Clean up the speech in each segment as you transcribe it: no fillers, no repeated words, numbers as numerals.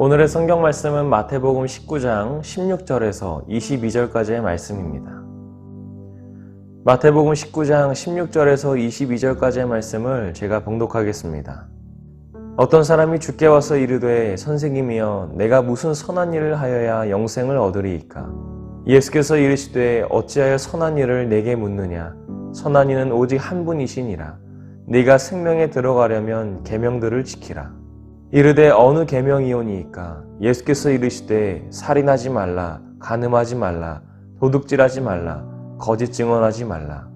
오늘의 성경 말씀은 마태복음 19장 16절에서 22절까지의 말씀입니다. 마태복음 19장 16절에서 22절까지의 말씀을 제가 봉독하겠습니다. 어떤 사람이 주께 와서 이르되 선생님이여 내가 무슨 선한 일을 하여야 영생을 얻으리이까? 예수께서 이르시되 어찌하여 선한 일을 내게 묻느냐? 선한 이는 오직 한 분이시니라. 네가 생명에 들어가려면 계명들을 지키라. 이르되 어느 계명이오니이까? 예수께서 이르시되 살인하지 말라, 간음하지 말라, 도둑질하지 말라, 거짓 증언하지 말라.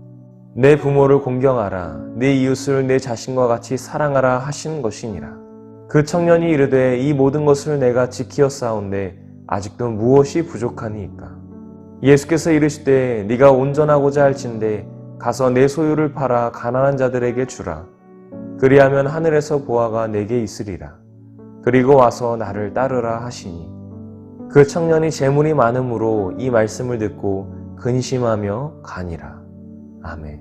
내 부모를 공경하라, 내 이웃을 내 자신과 같이 사랑하라 하신 것이니라. 그 청년이 이르되 이 모든 것을 내가 지키었사온데 아직도 무엇이 부족하니이까? 예수께서 이르시되 네가 온전하고자 할진대 가서 내 소유를 팔아 가난한 자들에게 주라. 그리하면 하늘에서 보화가 내게 있으리라. 그리고 와서 나를 따르라 하시니 그 청년이 재물이 많음으로 이 말씀을 듣고 근심하며 가니라. 아멘.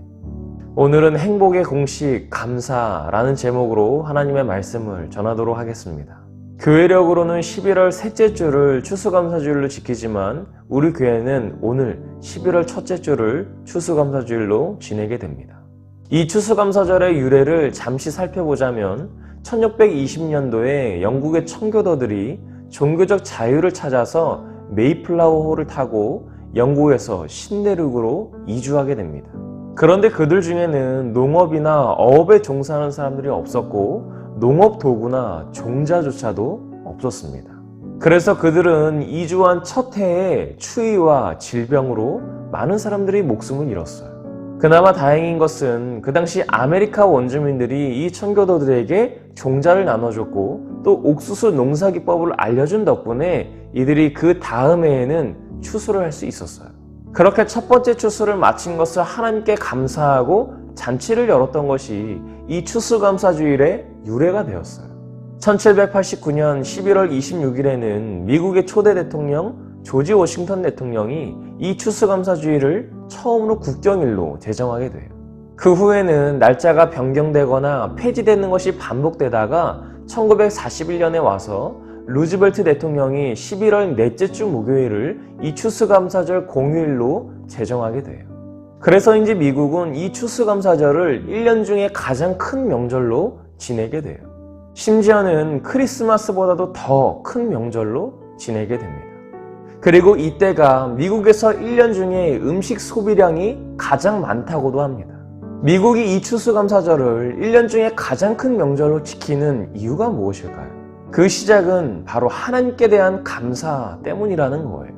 오늘은 행복의 공식 감사라는 제목으로 하나님의 말씀을 전하도록 하겠습니다. 교회력으로는 11월 셋째 주를 추수감사주일로 지키지만 우리 교회는 오늘 11월 첫째 주를 추수감사주일로 지내게 됩니다. 이 추수감사절의 유래를 잠시 살펴보자면 1620년도에 영국의 청교도들이 종교적 자유를 찾아서 메이플라워호를 타고 영국에서 신대륙으로 이주하게 됩니다. 그런데 그들 중에는 농업이나 어업에 종사하는 사람들이 없었고 농업 도구나 종자조차도 없었습니다. 그래서 그들은 이주한 첫 해에 추위와 질병으로 많은 사람들이 목숨을 잃었어요. 그나마 다행인 것은 그 당시 아메리카 원주민들이 이 청교도들에게 종자를 나눠줬고 또 옥수수 농사기법을 알려준 덕분에 이들이 그 다음 해에는 추수를 할 수 있었어요. 그렇게 첫 번째 추수를 마친 것을 하나님께 감사하고 잔치를 열었던 것이 이 추수감사주일의 유래가 되었어요. 1789년 11월 26일에는 미국의 초대 대통령 조지 워싱턴 대통령이 이 추수감사주일을 처음으로 국경일로 제정하게 돼요. 그 후에는 날짜가 변경되거나 폐지되는 것이 반복되다가 1941년에 와서 루즈벨트 대통령이 11월 넷째 주 목요일을 이 추수감사절 공휴일로 제정하게 돼요. 그래서인지 미국은 이 추수감사절을 1년 중에 가장 큰 명절로 지내게 돼요. 심지어는 크리스마스보다도 더 큰 명절로 지내게 됩니다. 그리고 이때가 미국에서 1년 중에 음식 소비량이 가장 많다고도 합니다. 미국이 이 추수감사절을 1년 중에 가장 큰 명절로 지키는 이유가 무엇일까요? 그 시작은 바로 하나님께 대한 감사 때문이라는 거예요.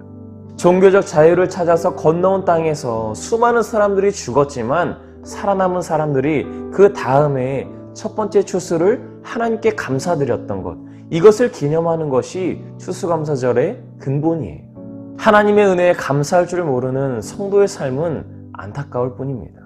종교적 자유를 찾아서 건너온 땅에서 수많은 사람들이 죽었지만 살아남은 사람들이 그 다음에 첫 번째 추수를 하나님께 감사드렸던 것, 이것을 기념하는 것이 추수감사절의 근본이에요. 하나님의 은혜에 감사할 줄 모르는 성도의 삶은 안타까울 뿐입니다.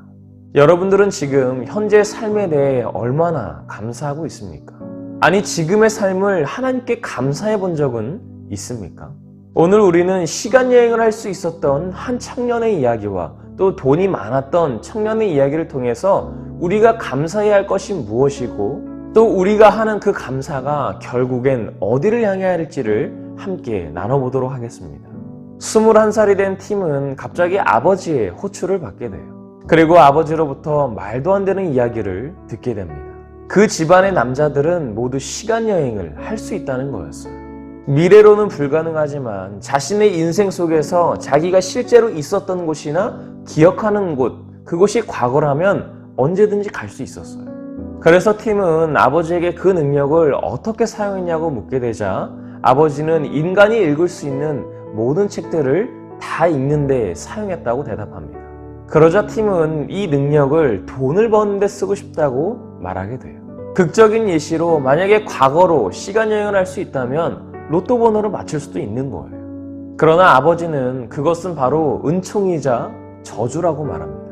여러분들은 지금 현재의 삶에 대해 얼마나 감사하고 있습니까? 아니, 지금의 삶을 하나님께 감사해 본 적은 있습니까? 오늘 우리는 시간여행을 할 수 있었던 한 청년의 이야기와 또 돈이 많았던 청년의 이야기를 통해서 우리가 감사해야 할 것이 무엇이고 또 우리가 하는 그 감사가 결국엔 어디를 향해야 할지를 함께 나눠보도록 하겠습니다. 21살이 된 팀은 갑자기 아버지의 호출을 받게 돼요. 그리고 아버지로부터 말도 안 되는 이야기를 듣게 됩니다. 그 집안의 남자들은 모두 시간여행을 할 수 있다는 거였어요. 미래로는 불가능하지만 자신의 인생 속에서 자기가 실제로 있었던 곳이나 기억하는 곳, 그곳이 과거라면 언제든지 갈 수 있었어요. 그래서 팀은 아버지에게 그 능력을 어떻게 사용했냐고 묻게 되자 아버지는 인간이 읽을 수 있는 모든 책들을 다 읽는 데 사용했다고 대답합니다. 그러자 팀은 이 능력을 돈을 버는 데 쓰고 싶다고 말하게 돼요. 극적인 예시로 만약에 과거로 시간여행을 할 수 있다면 로또 번호를 맞출 수도 있는 거예요. 그러나 아버지는 그것은 바로 은총이자 저주라고 말합니다.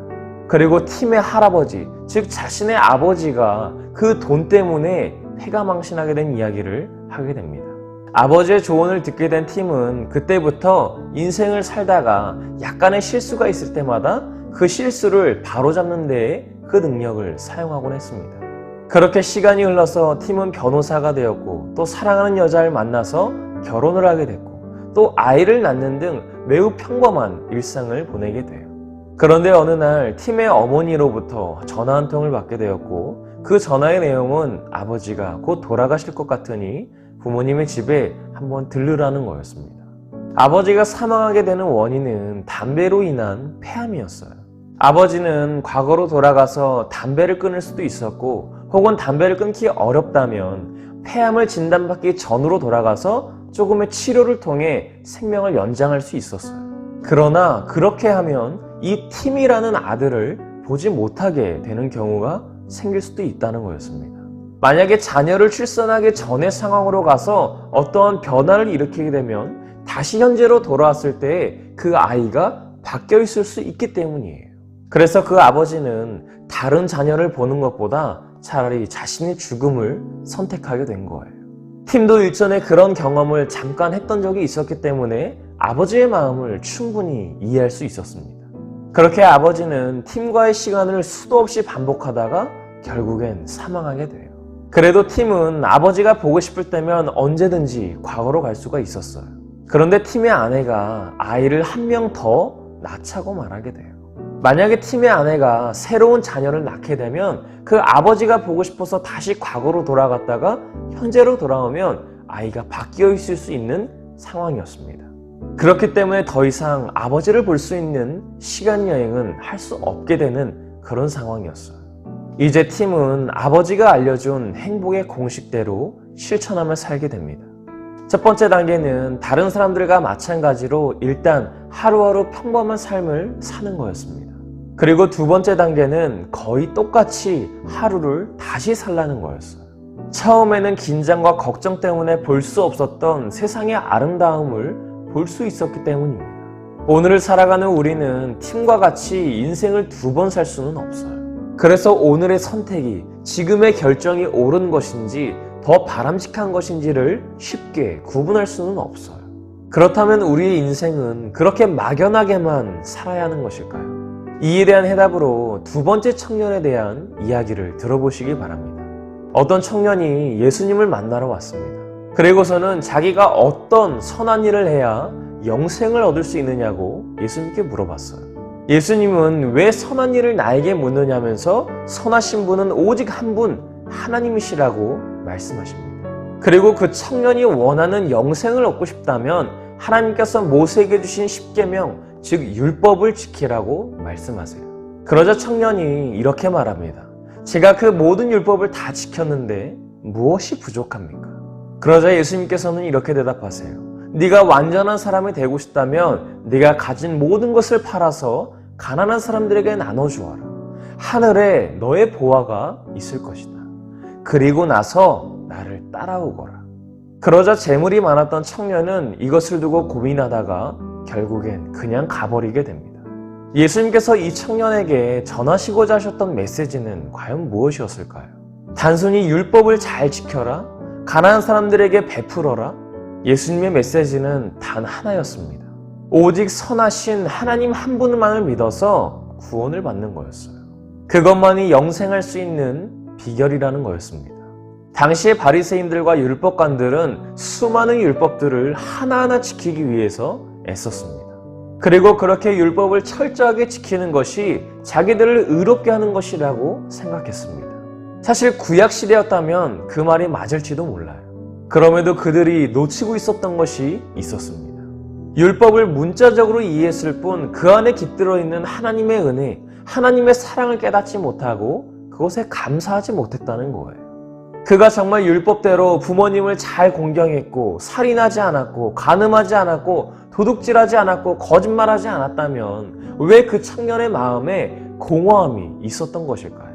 그리고 팀의 할아버지, 즉 자신의 아버지가 그 돈 때문에 패가망신하게 된 이야기를 하게 됩니다. 아버지의 조언을 듣게 된 팀은 그때부터 인생을 살다가 약간의 실수가 있을 때마다 그 실수를 바로잡는 데에 그 능력을 사용하곤 했습니다. 그렇게 시간이 흘러서 팀은 변호사가 되었고 또 사랑하는 여자를 만나서 결혼을 하게 됐고 또 아이를 낳는 등 매우 평범한 일상을 보내게 돼요. 그런데 어느 날 팀의 어머니로부터 전화 한 통을 받게 되었고 그 전화의 내용은 아버지가 곧 돌아가실 것 같으니 부모님의 집에 한번 들르라는 거였습니다. 아버지가 사망하게 되는 원인은 담배로 인한 폐암이었어요. 아버지는 과거로 돌아가서 담배를 끊을 수도 있었고 혹은 담배를 끊기 어렵다면 폐암을 진단받기 전으로 돌아가서 조금의 치료를 통해 생명을 연장할 수 있었어요. 그러나 그렇게 하면 이 팀이라는 아들을 보지 못하게 되는 경우가 생길 수도 있다는 거였습니다. 만약에 자녀를 출산하기 전의 상황으로 가서 어떠한 변화를 일으키게 되면 다시 현재로 돌아왔을 때 그 아이가 바뀌어 있을 수 있기 때문이에요. 그래서 그 아버지는 다른 자녀를 보는 것보다 차라리 자신의 죽음을 선택하게 된 거예요. 팀도 일전에 그런 경험을 잠깐 했던 적이 있었기 때문에 아버지의 마음을 충분히 이해할 수 있었습니다. 그렇게 아버지는 팀과의 시간을 수도 없이 반복하다가 결국엔 사망하게 돼요. 그래도 팀은 아버지가 보고 싶을 때면 언제든지 과거로 갈 수가 있었어요. 그런데 팀의 아내가 아이를 한 명 더 낳자고 말하게 돼요. 만약에 팀의 아내가 새로운 자녀를 낳게 되면 그 아버지가 보고 싶어서 다시 과거로 돌아갔다가 현재로 돌아오면 아이가 바뀌어 있을 수 있는 상황이었습니다. 그렇기 때문에 더 이상 아버지를 볼 수 있는 시간 여행은 할 수 없게 되는 그런 상황이었어요. 이제 팀은 아버지가 알려준 행복의 공식대로 실천하며 살게 됩니다. 첫 번째 단계는 다른 사람들과 마찬가지로 일단 하루하루 평범한 삶을 사는 거였습니다. 그리고 두 번째 단계는 거의 똑같이 하루를 다시 살라는 거였어요. 처음에는 긴장과 걱정 때문에 볼 수 없었던 세상의 아름다움을 볼 수 있었기 때문입니다. 오늘을 살아가는 우리는 팀과 같이 인생을 두 번 살 수는 없어요. 그래서 오늘의 선택이 지금의 결정이 옳은 것인지 더 바람직한 것인지를 쉽게 구분할 수는 없어요. 그렇다면 우리의 인생은 그렇게 막연하게만 살아야 하는 것일까요? 이에 대한 해답으로 두 번째 청년에 대한 이야기를 들어보시기 바랍니다. 어떤 청년이 예수님을 만나러 왔습니다. 그리고서는 자기가 어떤 선한 일을 해야 영생을 얻을 수 있느냐고 예수님께 물어봤어요. 예수님은 왜 선한 일을 나에게 묻느냐면서 선하신 분은 오직 한 분, 하나님이시라고 말씀하십니다. 그리고 그 청년이 원하는 영생을 얻고 싶다면 하나님께서 모세에게 주신 십계명, 즉 율법을 지키라고 말씀하세요. 그러자 청년이 이렇게 말합니다. 제가 그 모든 율법을 다 지켰는데 무엇이 부족합니까? 그러자 예수님께서는 이렇게 대답하세요. 네가 완전한 사람이 되고 싶다면 네가 가진 모든 것을 팔아서 가난한 사람들에게 나눠주어라. 하늘에 너의 보화가 있을 것이다. 그리고 나서 나를 따라오거라. 그러자 재물이 많았던 청년은 이것을 두고 고민하다가 결국엔 그냥 가버리게 됩니다. 예수님께서 이 청년에게 전하시고자 하셨던 메시지는 과연 무엇이었을까요? 단순히 율법을 잘 지켜라? 가난한 사람들에게 베풀어라? 예수님의 메시지는 단 하나였습니다. 오직 선하신 하나님 한 분만을 믿어서 구원을 받는 거였어요. 그것만이 영생할 수 있는 비결이라는 거였습니다. 당시의 바리새인들과 율법관들은 수많은 율법들을 하나하나 지키기 위해서 애썼습니다. 그리고 그렇게 율법을 철저하게 지키는 것이 자기들을 의롭게 하는 것이라고 생각했습니다. 사실 구약 시대였다면 그 말이 맞을지도 몰라요. 그럼에도 그들이 놓치고 있었던 것이 있었습니다. 율법을 문자적으로 이해했을 뿐 그 안에 깃들어 있는 하나님의 은혜, 하나님의 사랑을 깨닫지 못하고 그것에 감사하지 못했다는 거예요. 그가 정말 율법대로 부모님을 잘 공경했고 살인하지 않았고 간음하지 않았고 도둑질하지 않았고 거짓말하지 않았다면 왜 그 청년의 마음에 공허함이 있었던 것일까요?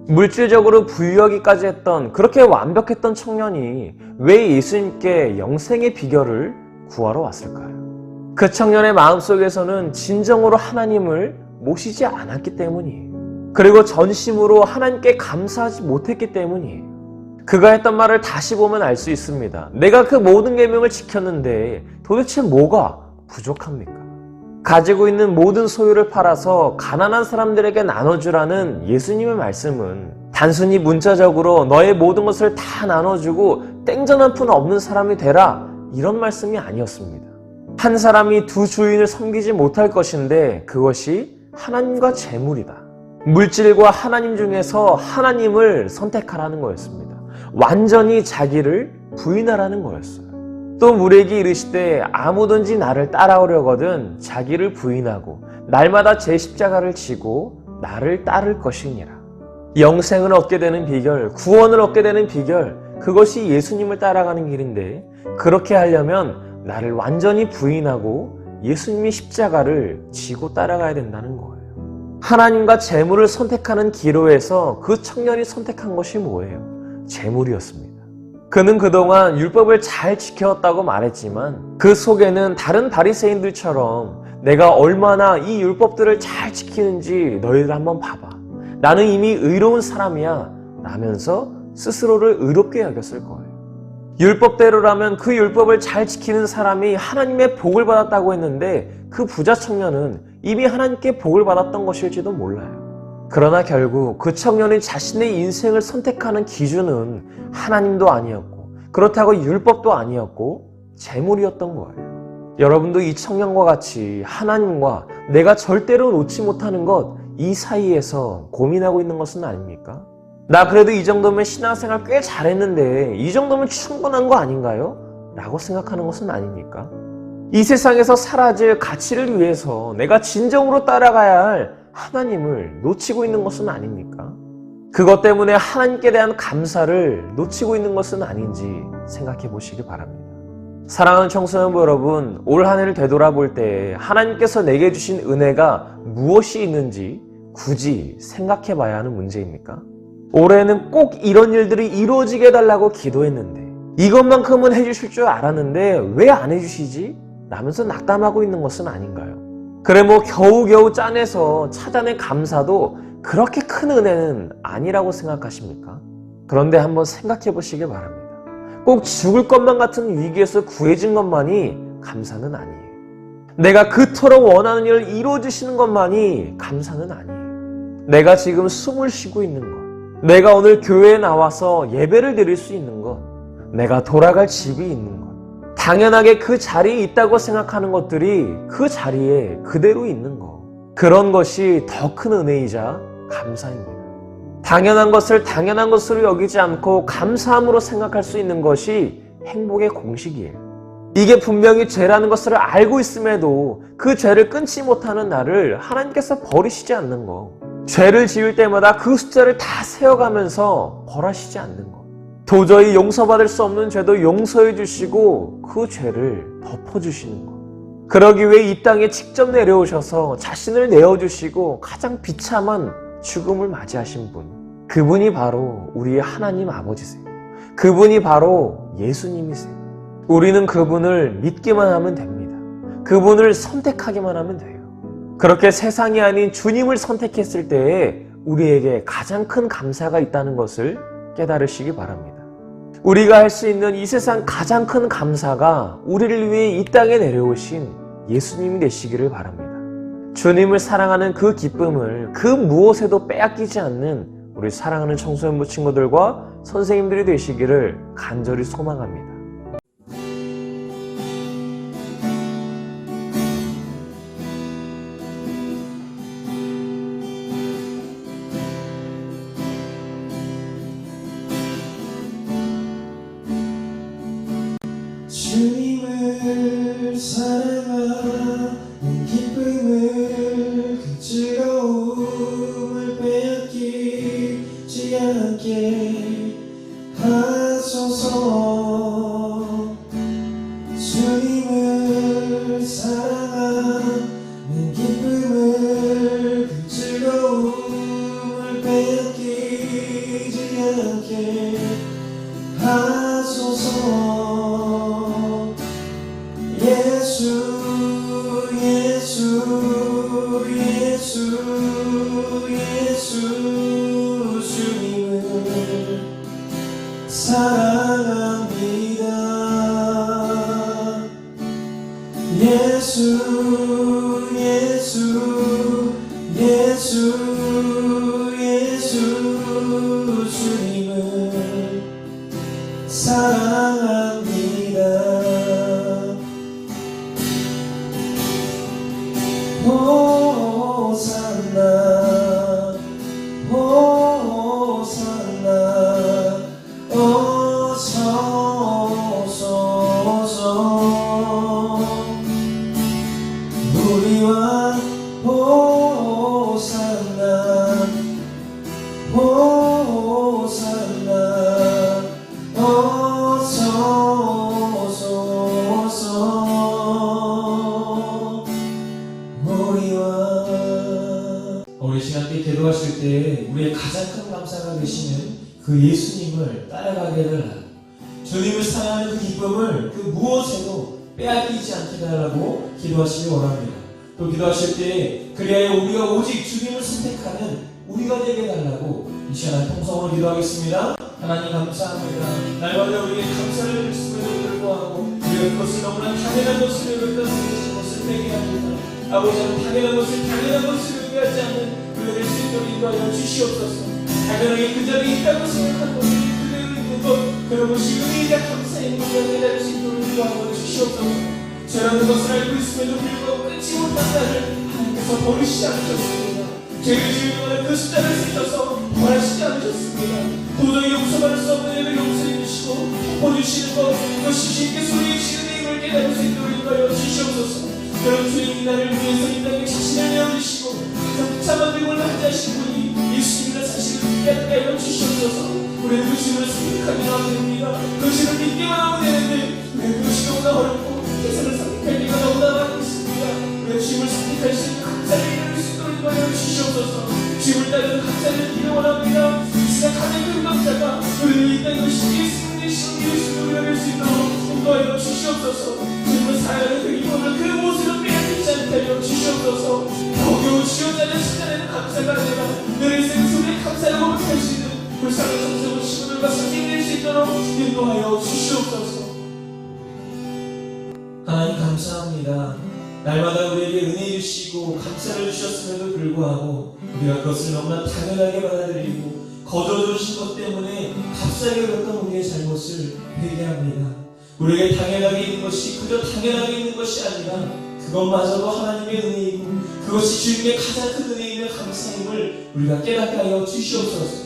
물질적으로 부유하기까지 했던 그렇게 완벽했던 청년이 왜 예수님께 영생의 비결을 구하러 왔을까요? 그 청년의 마음속에서는 진정으로 하나님을 모시지 않았기 때문이에요. 그리고 전심으로 하나님께 감사하지 못했기 때문이에요. 그가 했던 말을 다시 보면 알 수 있습니다. 내가 그 모든 계명을 지켰는데 도대체 뭐가 부족합니까? 가지고 있는 모든 소유를 팔아서 가난한 사람들에게 나눠주라는 예수님의 말씀은 단순히 문자적으로 너의 모든 것을 다 나눠주고 땡전 한 푼 없는 사람이 되라, 이런 말씀이 아니었습니다. 한 사람이 두 주인을 섬기지 못할 것인데 그것이 하나님과 재물이다. 물질과 하나님 중에서 하나님을 선택하라는 거였습니다. 완전히 자기를 부인하라는 거였어요. 또 물에게 이르시되 아무든지 나를 따라오려거든 자기를 부인하고 날마다 제 십자가를 지고 나를 따를 것이니라. 영생을 얻게 되는 비결, 구원을 얻게 되는 비결, 그것이 예수님을 따라가는 길인데, 그렇게 하려면 나를 완전히 부인하고 예수님의 십자가를 지고 따라가야 된다는 거예요. 하나님과 재물을 선택하는 기로에서 그 청년이 선택한 것이 뭐예요? 재물이었습니다. 그는 그동안 율법을 잘 지켜왔다고 말했지만 그 속에는 다른 바리새인들처럼 내가 얼마나 이 율법들을 잘 지키는지 너희들 한번 봐봐, 나는 이미 의로운 사람이야 라면서 스스로를 의롭게 여겼을 거예요. 율법대로라면 그 율법을 잘 지키는 사람이 하나님의 복을 받았다고 했는데 그 부자 청년은 이미 하나님께 복을 받았던 것일지도 몰라요. 그러나 결국 그 청년이 자신의 인생을 선택하는 기준은 하나님도 아니었고, 그렇다고 율법도 아니었고, 재물이었던 거예요. 여러분도 이 청년과 같이 하나님과 내가 절대로 놓지 못하는 것, 이 사이에서 고민하고 있는 것은 아닙니까? 나 그래도 이 정도면 신앙생활 꽤 잘했는데 이 정도면 충분한 거 아닌가요? 라고 생각하는 것은 아닙니까? 이 세상에서 사라질 가치를 위해서 내가 진정으로 따라가야 할 하나님을 놓치고 있는 것은 아닙니까? 그것 때문에 하나님께 대한 감사를 놓치고 있는 것은 아닌지 생각해 보시기 바랍니다. 사랑하는 청소년부 여러분, 올 한 해를 되돌아볼 때 하나님께서 내게 주신 은혜가 무엇이 있는지 굳이 생각해 봐야 하는 문제입니까? 올해는 꼭 이런 일들이 이루어지게 해달라고 기도했는데, 이것만큼은 해주실 줄 알았는데 왜 안 해주시지? 라면서 낙담하고 있는 것은 아닌가요? 그래 뭐 겨우겨우 짜내서 찾아낸 감사도 그렇게 큰 은혜는 아니라고 생각하십니까? 그런데 한번 생각해 보시기 바랍니다. 꼭 죽을 것만 같은 위기에서 구해진 것만이 감사는 아니에요. 내가 그토록 원하는 일을 이루어주시는 것만이 감사는 아니에요. 내가 지금 숨을 쉬고 있는 것, 내가 오늘 교회에 나와서 예배를 드릴 수 있는 것, 내가 돌아갈 집이 있는 것, 당연하게 그 자리에 있다고 생각하는 것들이 그 자리에 그대로 있는 것, 그런 것이 더 큰 은혜이자 감사입니다. 당연한 것을 당연한 것으로 여기지 않고 감사함으로 생각할 수 있는 것이 행복의 공식이에요. 이게 분명히 죄라는 것을 알고 있음에도 그 죄를 끊지 못하는 나를 하나님께서 버리시지 않는 것, 죄를 지을 때마다 그 숫자를 다 세어가면서 벌하시지 않는 것, 도저히 용서받을 수 없는 죄도 용서해 주시고 그 죄를 덮어주시는 것, 그러기 위해 이 땅에 직접 내려오셔서 자신을 내어주시고 가장 비참한 죽음을 맞이하신 분, 그분이 바로 우리의 하나님 아버지세요. 그분이 바로 예수님이세요. 우리는 그분을 믿기만 하면 됩니다. 그분을 선택하기만 하면 돼요. 그렇게 세상이 아닌 주님을 선택했을 때에 우리에게 가장 큰 감사가 있다는 것을 깨달으시기 바랍니다. 우리가 할 수 있는 이 세상 가장 큰 감사가 우리를 위해 이 땅에 내려오신 예수님이 되시기를 바랍니다. 주님을 사랑하는 그 기쁨을 그 무엇에도 빼앗기지 않는 우리 사랑하는 청소년부 친구들과 선생님들이 되시기를 간절히 소망합니다. 주님을 사랑하는 기쁨을, 그 즐거움을 빼앗기지 않게 하소서. 주님을 사랑하는 기쁨을, 그 즐거움을 빼앗기지 않게 하소서. 예수 예수 예수 예수 주님을 사랑합니다. 예수 예수 예수 예수 기도하실 때 우리의 가장 큰 감사가 되시는 그 예수님을 따라가게를 하고 주님을 사랑하는 그 기쁨을 그 무엇에도 빼앗기지 않게 달라고 기도하시기 원합니다. 또 기도하실 때 그리하여 우리가 오직 주님을 선택하는 우리가 되게 달라고 이 시간 통성으로 기도하겠습니다. 하나님 감사합니다. 날마다 우리에게 감사를 드렸음에도 불구하고 우리가 그것을 너무나 당연한 것을 여겼던 것을 회개합니다. 아버지는 당연한 것을 의미하지 않는 우리가 될 수 있도록 인도하여 주시옵소서. 당연하게 그 자리에 있다고 생각한 것이 그대로 있는 것, 그런 것이 의미가 감사의 의미가 되게 수 있도록 인도하여 주시옵소서. 죄라는 것을 알고 있음에도 불구하고 끊지 못한 나를 하나님께서 버리시지 않으셨습니다. 죄를 지을 동안 그 숫자를 쓰셔서 벌하시지 않으셨습니다. 도저히 용서받을 수 없는 일을 용서해 주시고 덮어주시는 것, 그것이 주님께 소리치는 힘을 깨달을 수 있도록 인도하여 주시옵소서. 여러분 주님이 나를 위해서 이 땅에 자신을 내어주시고 참한 병을 환자하신 분이 예수님이라 사실을 믿게 하여 주시옵소서. 우리는 그 주님을 선택하기만 하면 됩니다. 그 주님을 믿기만 하면 되는데 우리는 그것이 너무나 어렵고 세상을 선택하기가 너무나 많이 있습니다. 우리가 주님을 선택할 수 있는 감사를 이룰 수 있도록 인도하여 주시옵소서. 주님을 따르는 감사를 기도 원합니다. 이 시간 가장 큰 감사가 우리를 이 땅에 오신 예수님 되신 예수님을 여길 수 있도록 인도하여 주시옵소서. 주님을 사랑하는 그 기쁨을 그 모습을 빼앗기지 않게 하여 주시옵소서. 겨우 지원자는 신자는 감사가 아니라 내 인생 속에 감사를 고백할 수 있는 불쌍한 성스러운 친구들과 선생님일 수 있도록 인도하여 주시옵소서. 하나님 감사합니다. 날마다 우리에게 은혜 주시고 감사를 주셨음에도 불구하고 우리가 그것을 너무나 당연하게 받아들이고 거둬주신 것 때문에 값싸게 여겼던 우리의 잘못을 회개합니다. 우리에게 당연하게 있는 것이 그저 당연하게 있는 것이 아니라 그것마저도 하나님의 은혜이고 그것이 주님의 가장 큰 은혜이며 감사임을 우리가 깨닫게 하여 주시옵소서.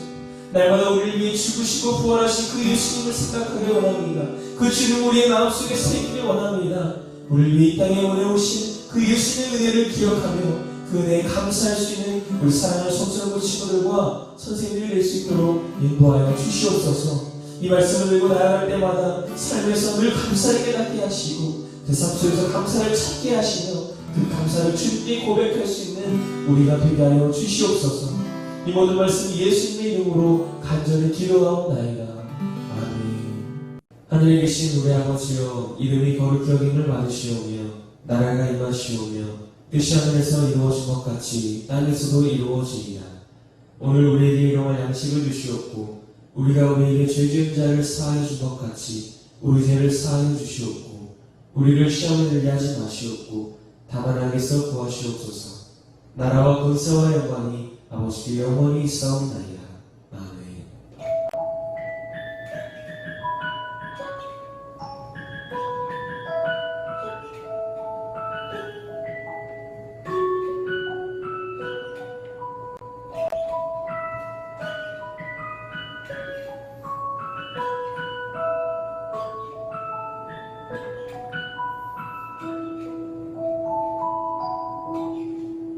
날마다 우리를 위해 죽으시고 부활하신 그 예수님을 생각하기 원합니다. 그 주님 우리의 마음속에 새기길 원합니다. 우리를 위해 이 땅에 보내오신 그 예수님의 은혜를 기억하며 그 은혜에 감사할 수 있는 우리 사랑하는 성스러운 친구들과 선생님들이 될 수 있도록 인도하여 주시옵소서. 이 말씀을 들고 나아갈 때마다 삶에서 늘 감사를 깨닫게 하시고 그 삶 속에서 감사를 찾게 하시며 그 감사를 주님께 고백할 수 있는 우리가 되게 하여 주시옵소서. 이 모든 말씀 예수님의 이름으로 간절히 기도하옵나이다. 아멘. 하늘에 계신 우리 아버지여, 이름이 거룩히 여김을 받으시오며 나라가 임하시오며 뜻이 하늘에서 이루어진 것 같이 땅에서도 이루어지리라. 오늘 우리에게 일용할 양식을 주시옵고 우리가 우리에게 죄 지은 자를 사하여 준 것 같이 우리 죄를 사하여 주시옵고 우리를 시험에 들게 하지 마시옵고 다만 악에서 구하시옵소서. 나라와 권세와 영광이 아버지께 영원히 있사옵나이다.